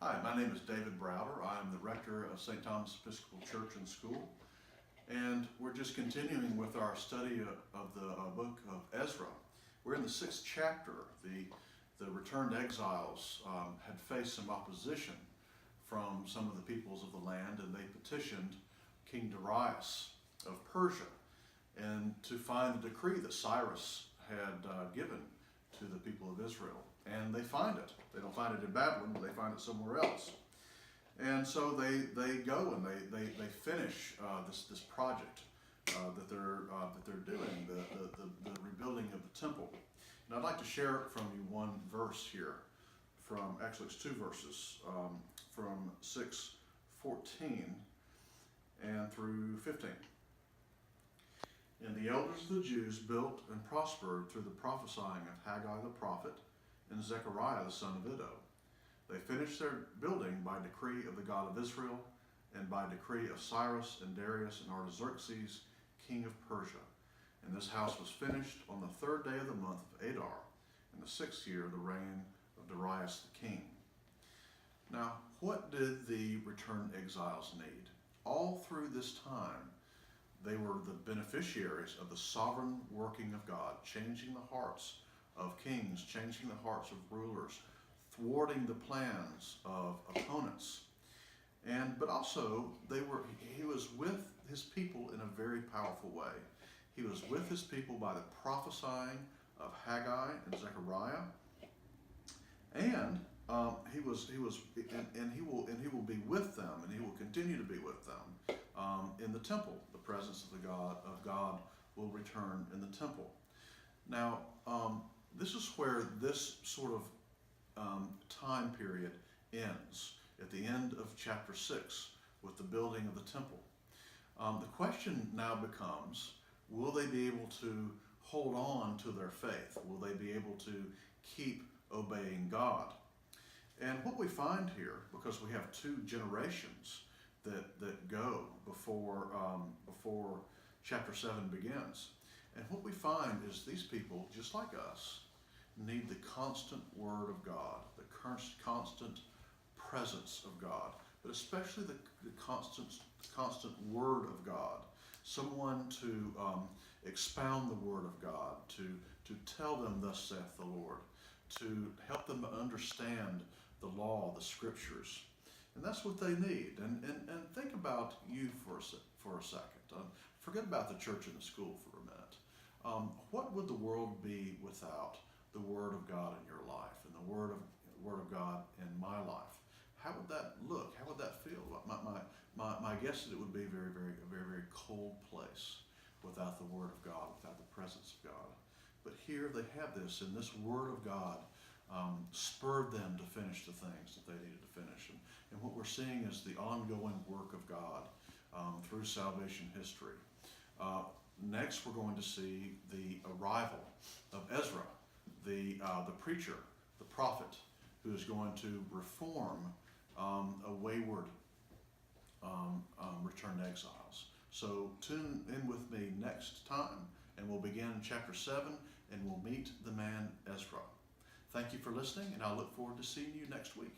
Hi, my name is David Browder. I'm the rector of St. Thomas Episcopal Church and School, and we're just continuing with our study of the book of Ezra. We're in the 6th chapter. The returned exiles had faced some opposition from some of the peoples of the land, and they petitioned King Darius of Persia and to find the decree that Cyrus had given to the people of Israel. And they find it. They don't find it in Babylon, but they find it somewhere else. And so they go and they finish this project that they're doing, the rebuilding of the temple. And I'd like to share from you one verse here, actually it's two verses, from 6:14 and through 15. And the elders of the Jews built and prospered through the prophesying of Haggai the prophet and Zechariah the son of Iddo. They finished their building by decree of the God of Israel and by decree of Cyrus and Darius and Artaxerxes, king of Persia. And this house was finished on the 3rd day of the month of Adar, in the 6th year of the reign of Darius the king. Now, what did the returned exiles need? All through this time, they were the beneficiaries of the sovereign working of God, changing the hearts of kings, changing the hearts of rulers, thwarting the plans of opponents. But also, he was with his people in a very powerful way. He was with his people by the prophesying of Haggai and Zechariah, and he will be with them, and he will continue to be with them in the temple. The presence of God will return in the temple. Now, this is where this sort of time period ends, at the end of chapter 6, with the building of the temple. The question now becomes, will they be able to hold on to their faith? Will they be able to keep obeying God? And what we find here, because we have two generations that go before chapter 7 begins, and what we find is these people, just like us, need the constant Word of God, the constant presence of God, but especially the constant Word of God. Someone to expound the Word of God, to tell them, thus saith the Lord, to help them understand the law, the Scriptures. And that's what they need. And think about you for a second. Forget about the church and the school for a minute. What would the world be without the Word of God in your life and the Word of God in my life? How would that look? How would that feel? My guess is it would be a very cold place without the Word of God, without the presence of God. But here they have this, and this Word of God spurred them to finish the things that they needed to finish. And what we're seeing is the ongoing work of God through salvation history. Next, we're going to see the arrival of Ezra, the preacher, the prophet, who is going to reform a wayward returned exiles. So tune in with me next time, and we'll begin in chapter 7, and we'll meet the man Ezra. Thank you for listening, and I look forward to seeing you next week.